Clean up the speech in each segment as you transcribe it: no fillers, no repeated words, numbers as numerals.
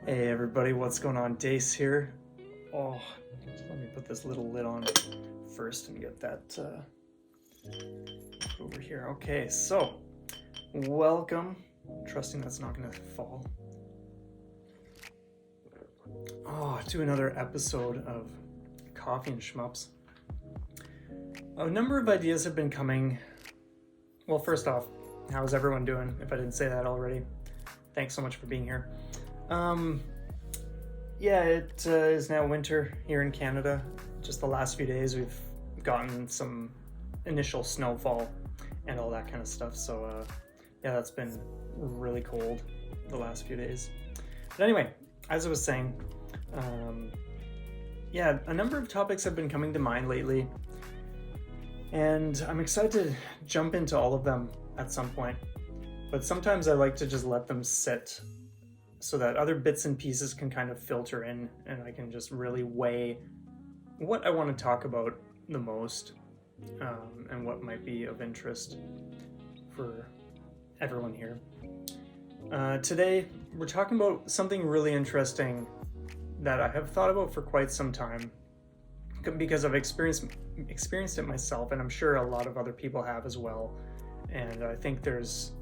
Hey everybody, what's going on? Dace here. Oh, let me put this little lid on first and get that over here. Okay, so welcome. Trusting that's not gonna fall. To another episode of Coffee and Shmups. A number of ideas have been coming. Well, first off, how's everyone doing? If I didn't say that already, thanks so much for being here. It is now winter here in Canada. Just the last few days we've gotten some initial snowfall and all that kind of stuff. So that's been really cold the last few days. But anyway, as I was saying, a number of topics have been coming to mind lately, and I'm excited to jump into all of them at some point. But sometimes I like to just let them sit so that other bits and pieces can kind of filter in, and I can just really weigh what I want to talk about the most, and what might be of interest for everyone here. Today, we're talking about something really interesting that I have thought about for quite some time, because I've experienced it myself, and I'm sure a lot of other people have as well, and I think there's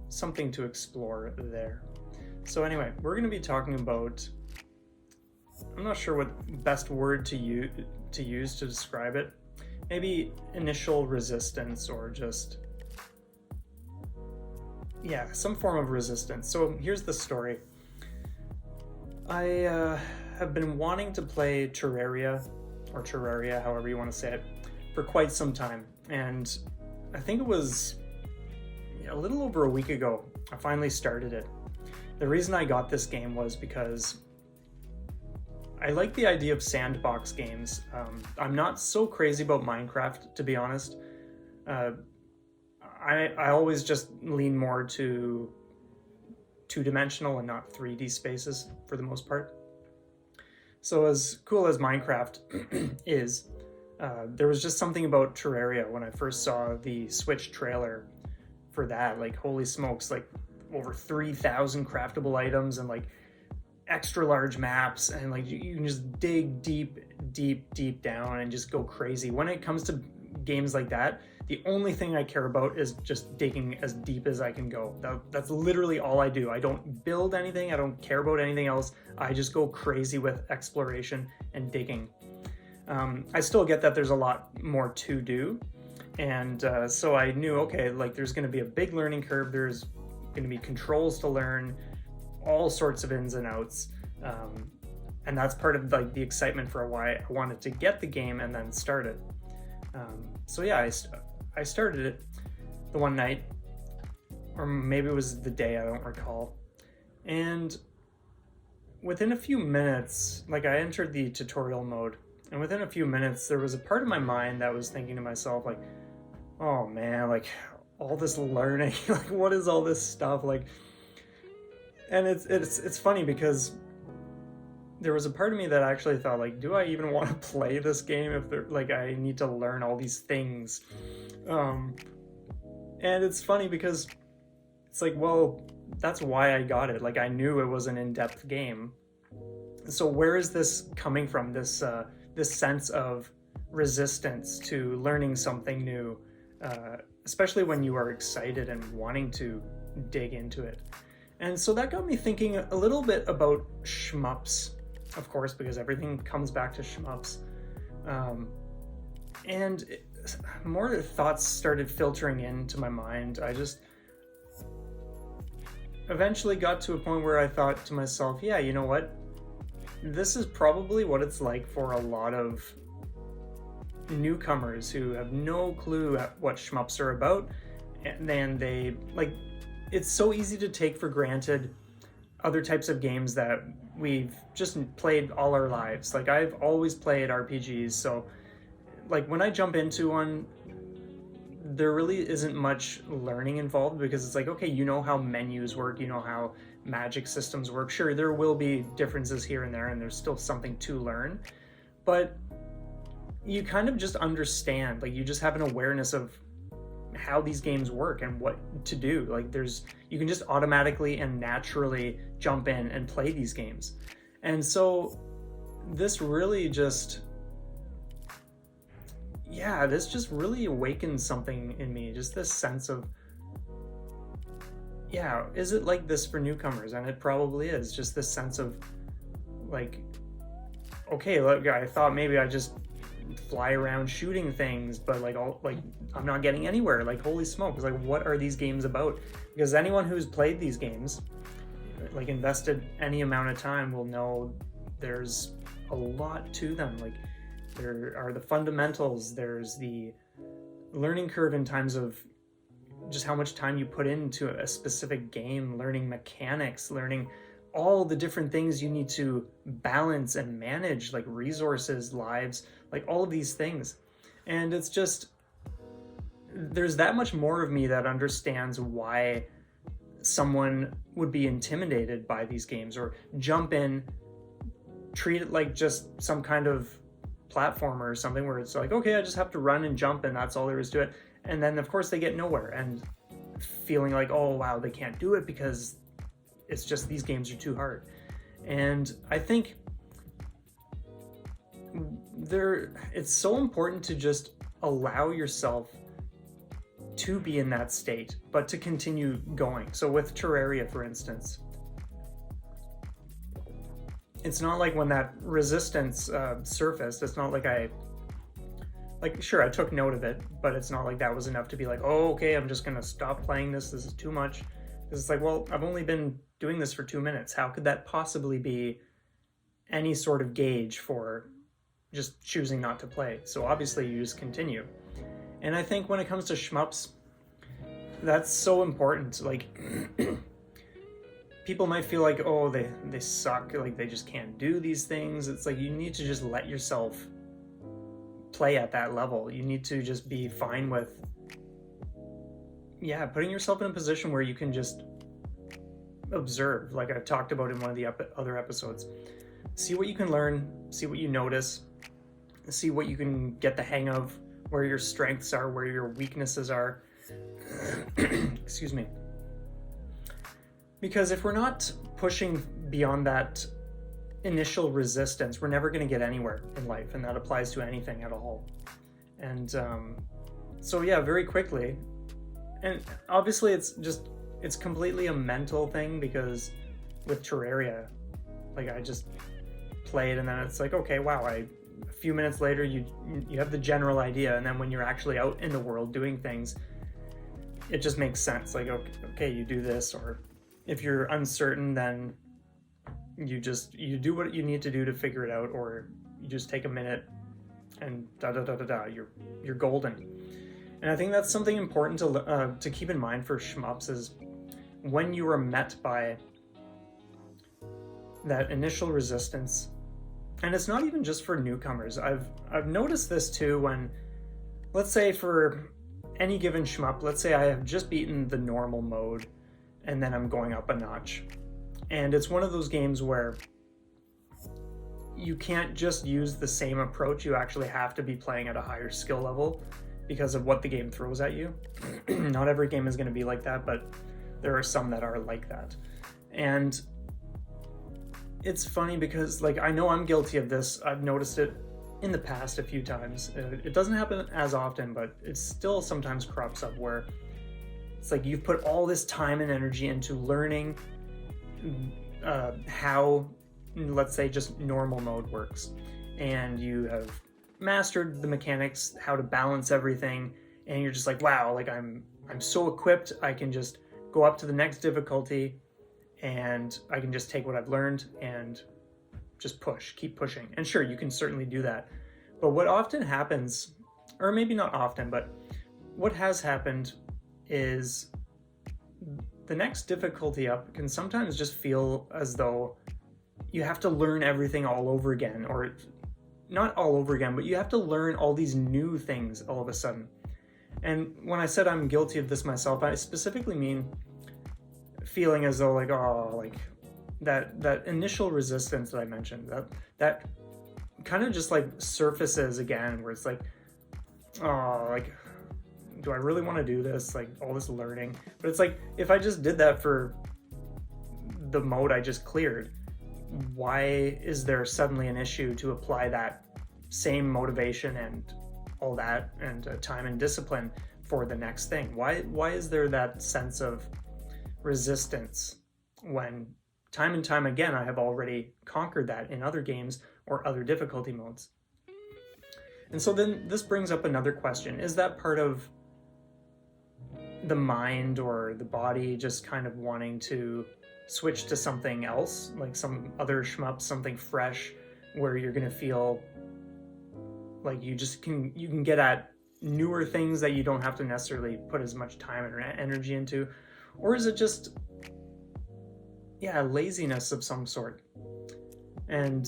something to explore there. So anyway, we're going to be talking about, I'm not sure what best word to use to describe it. Maybe initial resistance, or just, some form of resistance. So here's the story. I have been wanting to play Terraria, or Terraria, however you want to say it, for quite some time. And I think it was a little over a week ago, I finally started it. The reason I got this game was because I like the idea of sandbox games. I'm not so crazy about Minecraft, to be honest. I always just lean more to two-dimensional and not 3D spaces for the most part. So as cool as Minecraft is, there was just something about Terraria when I first saw the Switch trailer for that. Like, holy smokes, like over 3,000 craftable items and like extra large maps, and like you can just dig deep down and just go crazy. When it comes to games like that, the only thing I care about is just digging as deep as I can go. That's literally all I do. I don't build anything. I don't care about anything else. I just go crazy with exploration and digging. I still get that there's a lot more to do, and so I knew, okay, like there's going to be a big learning curve. There's going to be controls to learn, all sorts of ins and outs, and that's part of like the excitement for why I wanted to get the game and then start it. I started it the one night, or maybe it was the day, I don't recall, and within a few minutes, like I entered the tutorial mode, and within a few minutes there was a part of my mind that was thinking to myself, like, oh man, like all this learning, like what is all this stuff, like. And it's funny because there was a part of me that actually thought, like, do I even want to play this game if like I need to learn all these things? And it's funny because it's like, well, that's why I got it. Like, I knew it was an in-depth game. So where is this coming from? This sense of resistance to learning something new, especially when you are excited and wanting to dig into it. And so that got me thinking a little bit about shmups, of course, because everything comes back to shmups. More thoughts started filtering into my mind. I just eventually got to a point where I thought to myself, yeah, you know what? This is probably what it's like for a lot of newcomers who have no clue at what shmups are about. And then they, like, it's so easy to take for granted other types of games that we've just played all our lives. Like, I've always played RPGs, so like when I jump into one, there really isn't much learning involved, because it's like, okay, you know how menus work, you know how magic systems work. Sure, there will be differences here and there, and there's still something to learn, but you kind of just understand, like you just have an awareness of how these games work and what to do. Like you can just automatically and naturally jump in and play these games. And so this really just, this just really awakens something in me, just this sense of, is it like this for newcomers? And it probably is, just this sense of like, okay, look, I thought maybe I just fly around shooting things, but like I'm not getting anywhere. Like, holy smokes, like what are these games about? Because anyone who's played these games, like invested any amount of time, will know there's a lot to them. Like there are the fundamentals, there's the learning curve in terms of just how much time you put into a specific game, learning mechanics, learning all the different things you need to balance and manage, like resources, lives, like all of these things. And it's just, there's that much more of me that understands why someone would be intimidated by these games or jump in, treat it like just some kind of platformer or something where it's like, okay, I just have to run and jump and that's all there is to it. And then of course they get nowhere and feeling like, oh wow, they can't do it because it's just these games are too hard. And I think it's so important to just allow yourself to be in that state, but to continue going. So with Terraria, for instance, it's not like when that resistance surfaced, it's not like sure, I took note of it, but it's not like that was enough to be like, oh, okay, I'm just gonna stop playing this is too much. Because it's like, well, I've only been doing this for 2 minutes. How could that possibly be any sort of gauge for just choosing not to play? So obviously you just continue. And I think when it comes to shmups, that's so important. Like, people might feel like, oh, they suck, like they just can't do these things. It's like, you need to just let yourself play at that level. You need to just be fine with, putting yourself in a position where you can just observe, like I've talked about in one of the other episodes. See what you can learn, see what you notice, see what you can get the hang of, where your strengths are, where your weaknesses are. Excuse me. Because if we're not pushing beyond that initial resistance, we're never going to get anywhere in life, and that applies to anything at all. And so very quickly, and obviously it's completely a mental thing, because with Terraria, like I just played and then it's like, okay, wow, a few minutes later you have the general idea, and then when you're actually out in the world doing things, it just makes sense. Like, okay, you do this, or if you're uncertain, then you do what you need to do to figure it out, or you just take a minute and you're golden. And I think that's something important to keep in mind for shmups, is when you are met by that initial resistance. And it's not even just for newcomers. I've noticed this too when, let's say for any given shmup, let's say I have just beaten the normal mode and then I'm going up a notch. And it's one of those games where you can't just use the same approach. You actually have to be playing at a higher skill level because of what the game throws at you. Not every game is going to be like that, but there are some that are like that. And it's funny because, like, I know I'm guilty of this. I've noticed it in the past a few times. It doesn't happen as often, but it still sometimes crops up where it's like you've put all this time and energy into learning how, let's say, just normal mode works, and you have mastered the mechanics, how to balance everything, and you're just like, wow, like I'm so equipped, I can just go up to the next difficulty and I can just take what I've learned and just keep pushing. And sure, you can certainly do that. But what often happens, or maybe not often, but what has happened is the next difficulty up can sometimes just feel as though you have to learn everything all over again, or not all over again, but you have to learn all these new things all of a sudden. And when I said I'm guilty of this myself, I specifically mean feeling as though, like, oh, like that initial resistance that I mentioned, that kind of just like surfaces again, where it's like, oh, like do I really want to do this? Like all this learning. But it's like, if I just did that for the mode I just cleared, why is there suddenly an issue to apply that same motivation and all that and time and discipline for the next thing? Why is there that sense of resistance when time and time again I have already conquered that in other games or other difficulty modes? And so then this brings up another question. Is that part of the mind or the body just kind of wanting to switch to something else, like some other shmup, something fresh, where you're going to feel like you can get at newer things that you don't have to necessarily put as much time and energy into? Or is it just, laziness of some sort? And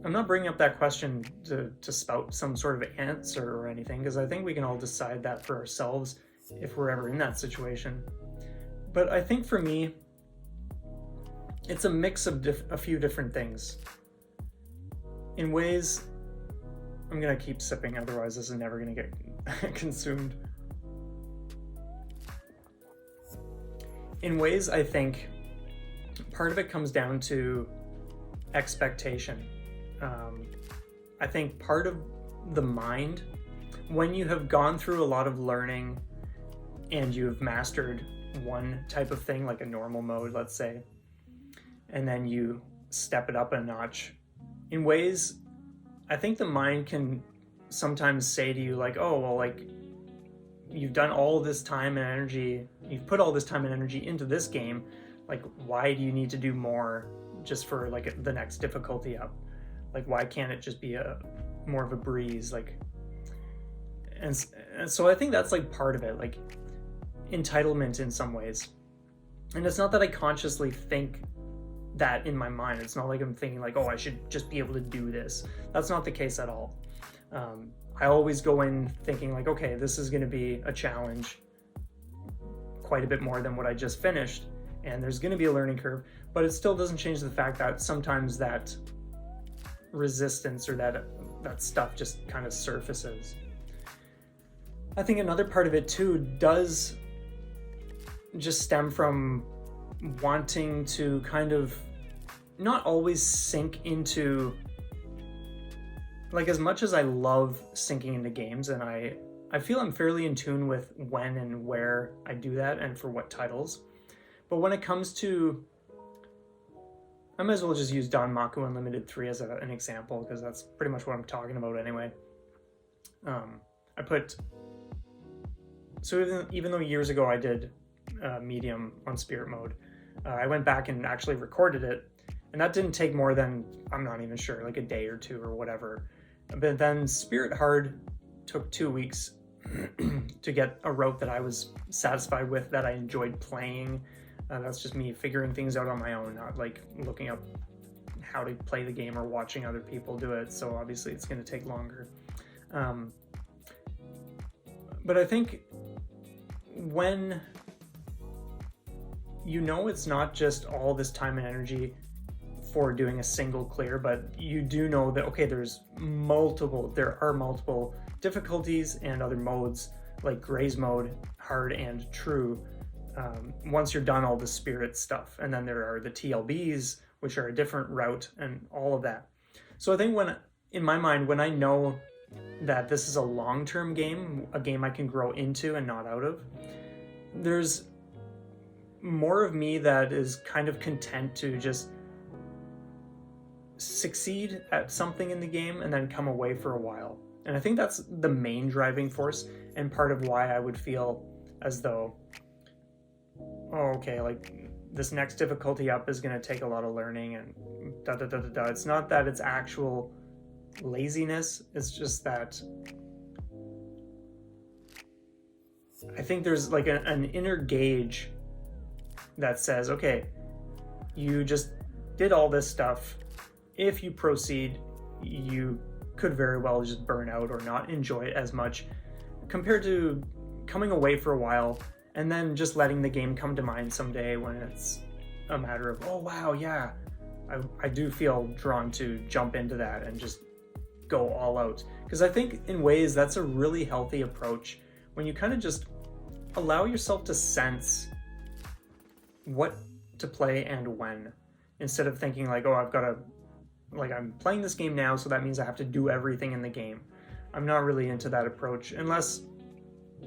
I'm not bringing up that question to spout some sort of answer or anything, because I think we can all decide that for ourselves if we're ever in that situation. But I think for me, it's a mix of a few different things. In ways, I'm gonna keep sipping, otherwise this is never gonna get consumed. In ways, I think part of it comes down to expectation. I think part of the mind, when you have gone through a lot of learning and you have mastered one type of thing, like a normal mode, let's say, and then you step it up a notch, in ways, I think the mind can sometimes say to you, like, oh, well, like, you've done all this time and energy, you've put all this time and energy into this game, like, why do you need to do more just for, like, the next difficulty up? Like, why can't it just be more of a breeze? Like, and so I think that's, like, part of it, like, entitlement in some ways. And it's not that I consciously think that in my mind. It's not like I'm thinking like, oh, I should just be able to do this. That's not the case at all. I always go in thinking like, okay, this is going to be a challenge, quite a bit more than what I just finished, and there's going to be a learning curve, but it still doesn't change the fact that sometimes that resistance or that stuff just kind of surfaces. I think another part of it too does just stem from wanting to kind of not always sink into, like, as much as I love sinking into games, and I feel I'm fairly in tune with when and where I do that and for what titles, but when it comes to, I might as well just use Danmaku Unlimited 3 as an example, because that's pretty much what I'm talking about anyway. Even though years ago I did medium on spirit mode, I went back and actually recorded it, and that didn't take more than, I'm not even sure, like a day or two or whatever. But then spirit hard took 2 weeks to get a route that I was satisfied with, that I enjoyed playing. That's just me figuring things out on my own, not like looking up how to play the game or watching other people do it. So obviously it's going to take longer. But I think when you know it's not just all this time and energy for doing a single clear, but you do know that, okay, there are multiple difficulties and other modes, like Gray's mode, hard and true, once you're done all the spirit stuff. And then there are the TLBs, which are a different route, and all of that. So I think in my mind, when I know that this is a long-term game, a game I can grow into and not out of, there's more of me that is kind of content to just succeed at something in the game and then come away for a while. And I think that's the main driving force, and part of why I would feel as though, oh, okay, like this next difficulty up is going to take a lot of learning and da-da-da-da-da. It's not that it's actual laziness, it's just that I think there's like an inner gauge that says, okay, you just did all this stuff. If you proceed, you could very well just burn out or not enjoy it as much, compared to coming away for a while and then just letting the game come to mind someday when it's a matter of, oh wow, yeah, I do feel drawn to jump into that and just go all out. Because I think in ways that's a really healthy approach when you kind of just allow yourself to sense what to play and when, instead of thinking like, oh, I've got to, like, I'm playing this game now, so that means I have to do everything in the game. I'm not really into that approach, unless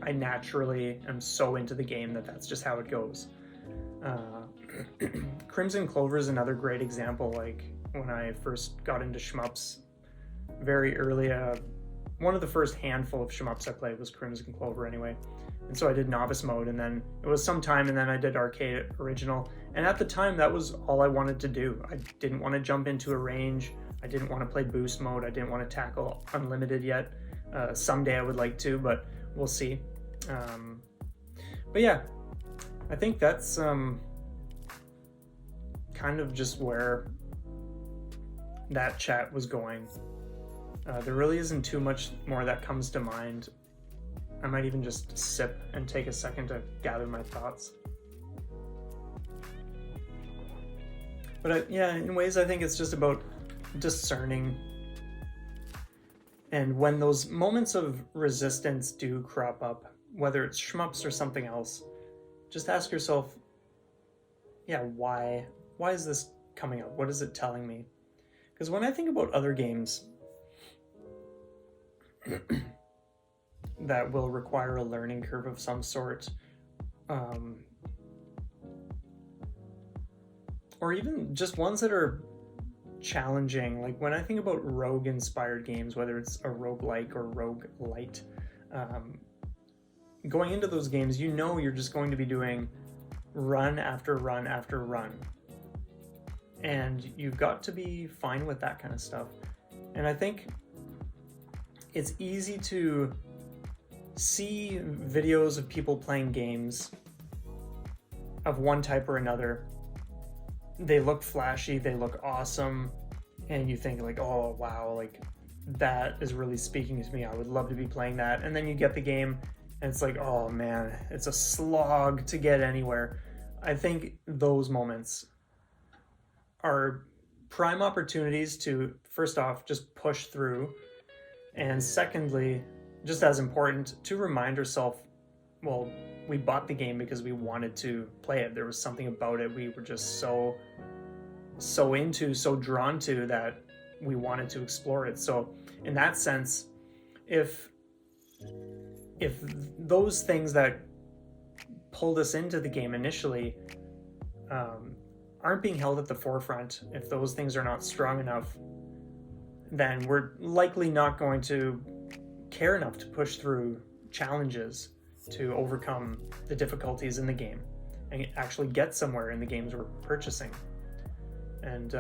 I naturally am so into the game that that's just how it goes. Crimson Clover is another great example. Like, when I first got into shmups very early, one of the first handful of shmups I played was Crimson Clover anyway. And so I did novice mode, and then it was some time, and then I did arcade original. And at the time, that was all I wanted to do. I didn't want to jump into a range. I didn't want to play boost mode. I didn't want to tackle unlimited yet. Someday I would like to, but we'll see. But yeah, I think that's kind of just where that chat was going. There really isn't too much more that comes to mind. I might even just sip and take a second to gather my thoughts. But yeah, in ways I think it's just about discerning. And when those moments of resistance do crop up, whether it's shmups or something else, just ask yourself, yeah, why? Why is this coming up? What is it telling me? Because when I think about other games that will require a learning curve of some sort, or even just ones that are challenging, like when I think about rogue-inspired games, whether it's a roguelike or roguelite, going into those games, you know you're just going to be doing run after run after run. And you've got to be fine with that kind of stuff. And I think it's easy to see videos of people playing games of one type or another. They look flashy, they look awesome, and you think like, oh wow, like that is really speaking to me. I would love to be playing that. And then you get the game and it's like, oh man, it's a slog to get anywhere. I think those moments are prime opportunities to, first off, just push through. And secondly, just as important, to remind ourselves, well, we bought the game because we wanted to play it. There was something about it we were just so into, so drawn to, that we wanted to explore it. So in that sense, if those things that pulled us into the game initially aren't being held at the forefront, if those things are not strong enough, then we're likely not going to care enough to push through challenges to overcome the difficulties in the game and actually get somewhere in the games we're purchasing. And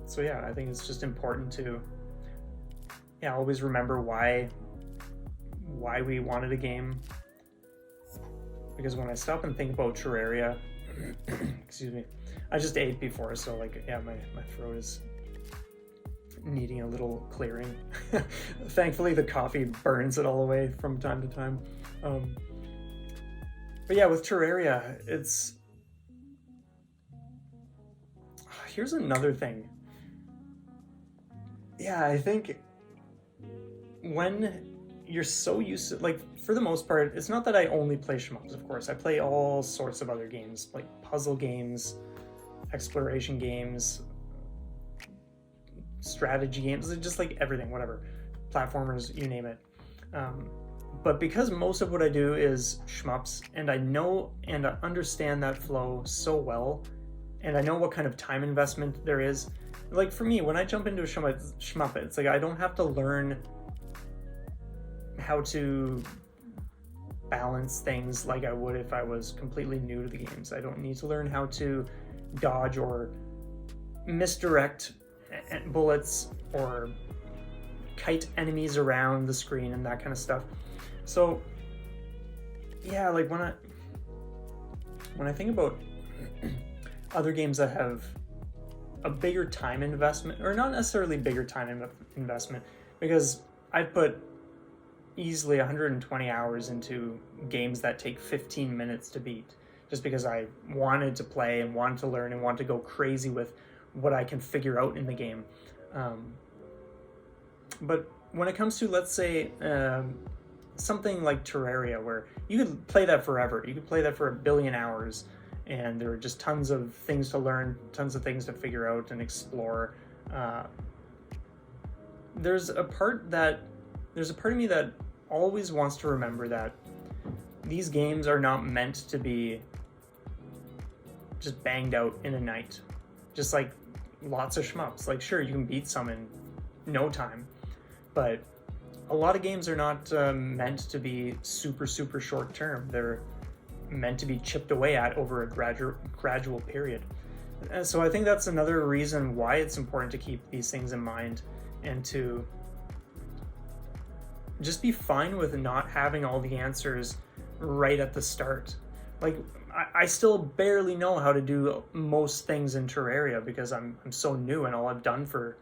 so yeah, I think it's just important to always remember why we wanted a game. Because when I stop and think about Terraria, excuse me, I just ate before, so like, yeah, my throat is needing a little clearing. Thankfully the coffee burns it all away from time to time. But yeah, with Terraria, here's another thing. Yeah, I think when you're so used to, like, for the most part, it's not that I only play shmups, of course. I play all sorts of other games, like puzzle games, exploration games, strategy games, just like everything, whatever, platformers, you name it. But because most of what I do is shmups, and I know and I understand that flow so well, and I know what kind of time investment there is, like for me, when I jump into a shmup, it's like I don't have to learn how to balance things like I would if I was completely new to the games. I don't need to learn how to dodge or misdirect bullets or kite enemies around the screen and that kind of stuff. So yeah, like when I think about other games that have a bigger time investment, or not necessarily bigger time investment, because I've put easily 120 hours into games that take 15 minutes to beat, just because I wanted to play and wanted to learn and wanted to go crazy with what I can figure out in the game. But when it comes to, let's say, something like Terraria, where you could play that forever. You could play that for a billion hours, and there are just tons of things to learn, tons of things to figure out and explore. There's a part of me that always wants to remember that these games are not meant to be just banged out in a night. Just like lots of shmups. Like, sure, you can beat some in no time, but a lot of games are not meant to be super, super short term. They're meant to be chipped away at over a gradual period. And so I think that's another reason why it's important to keep these things in mind, and to just be fine with not having all the answers right at the start. Like, I still barely know how to do most things in Terraria because I'm so new, and all I've done for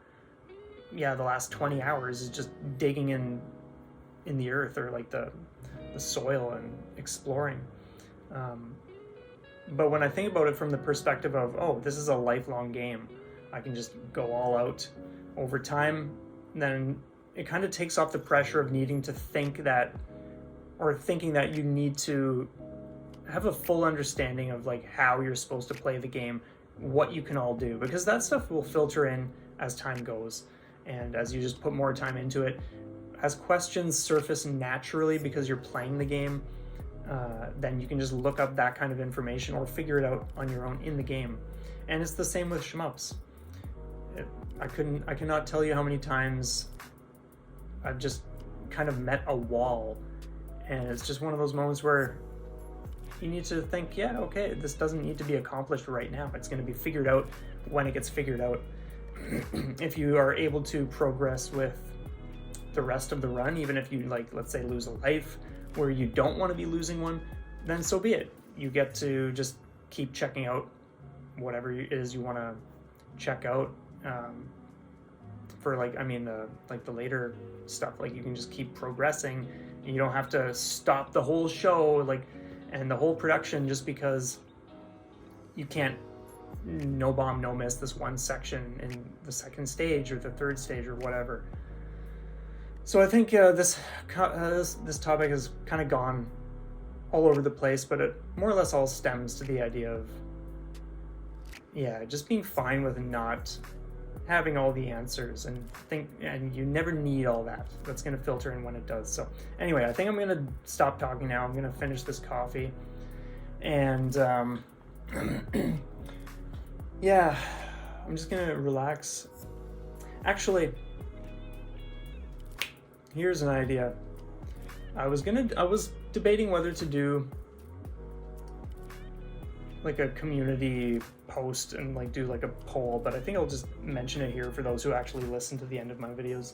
the last 20 hours is just digging in the earth, or like the soil, and exploring. But when I think about it from the perspective of, oh, this is a lifelong game, I can just go all out over time, then it kind of takes off the pressure of needing to think that, or thinking that you need to have a full understanding of like how you're supposed to play the game, what you can all do, because that stuff will filter in as time goes, and as you just put more time into it, as questions surface naturally because you're playing the game, then you can just look up that kind of information or figure it out on your own in the game. And it's the same with shmups. I cannot tell you how many times I've just kind of met a wall, and it's just one of those moments where you need to think, yeah, okay, this doesn't need to be accomplished right now. It's going to be figured out when it gets figured out. If you are able to progress with the rest of the run, even if you, like, let's say, lose a life where you don't want to be losing one, then so be it. You get to just keep checking out whatever it is you want to check out. For the later stuff, like, you can just keep progressing, and you don't have to stop the whole show, like, and the whole production just because you can't no bomb no miss this one section in the second stage or the third stage or whatever. So I think this topic has kind of gone all over the place, but it more or less all stems to the idea of just being fine with not having all the answers, and you never need all that. That's going to filter in when it does. So anyway, I think I'm going to stop talking now. I'm going to finish this coffee, and I'm just going to relax. Actually, here's an idea. I was debating whether to do like a community post and like do like a poll, but I think I'll just mention it here for those who actually listen to the end of my videos.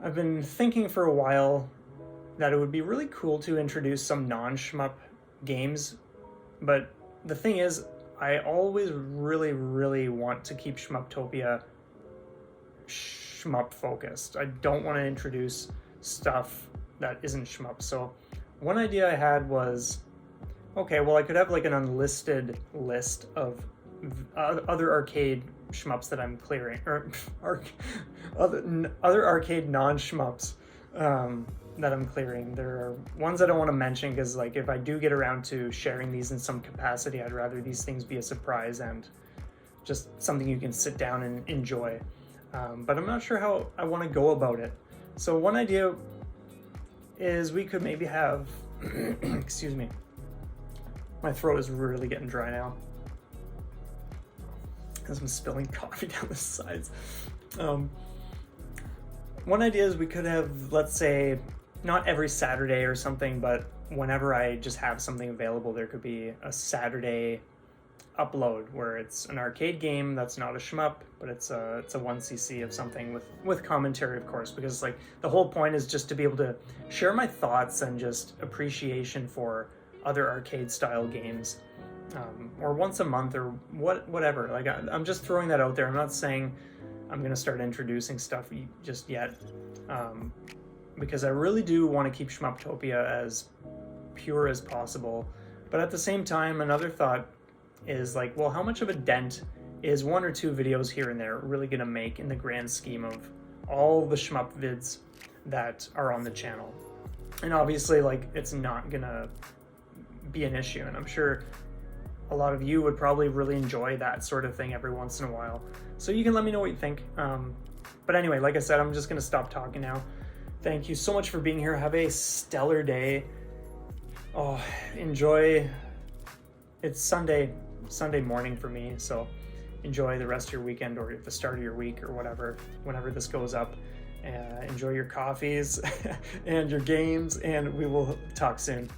I've been thinking for a while that it would be really cool to introduce some non-shmup games, but the thing is, I always really, really want to keep Shmuptopia shmup focused. I don't want to introduce stuff that isn't shmup. So one idea I had was, okay, well, I could have like an unlisted list of other arcade shmups that I'm clearing, or other arcade non-shmups that I'm clearing. There are ones I don't want to mention because, like, if I do get around to sharing these in some capacity, I'd rather these things be a surprise and just something you can sit down and enjoy. But I'm not sure how I want to go about it. So one idea is we could maybe have, excuse me, my throat is really getting dry now as I'm spilling coffee down the sides. One idea is we could have, let's say, not every Saturday or something, but whenever I just have something available, there could be a Saturday upload where it's an arcade game that's not a shmup, but it's a 1cc of something with commentary, of course, because like the whole point is just to be able to share my thoughts and just appreciation for other arcade style games, or once a month or whatever. Like, I'm just throwing that out there. I'm not saying I'm going to start introducing stuff just yet, because I really do want to keep Shmuptopia as pure as possible. But at the same time, another thought is like, well, how much of a dent is one or two videos here and there really going to make in the grand scheme of all the shmup vids that are on the channel. And obviously, like, it's not gonna be an issue, and I'm sure a lot of you would probably really enjoy that sort of thing every once in a while. So you can let me know what you think. But anyway, like I said, I'm just gonna stop talking now. Thank you so much for being here. Have a stellar day. Oh, enjoy. It's Sunday morning for me, so enjoy the rest of your weekend or the start of your week or whatever, whenever this goes up. Enjoy your coffees and your games, and we will talk soon.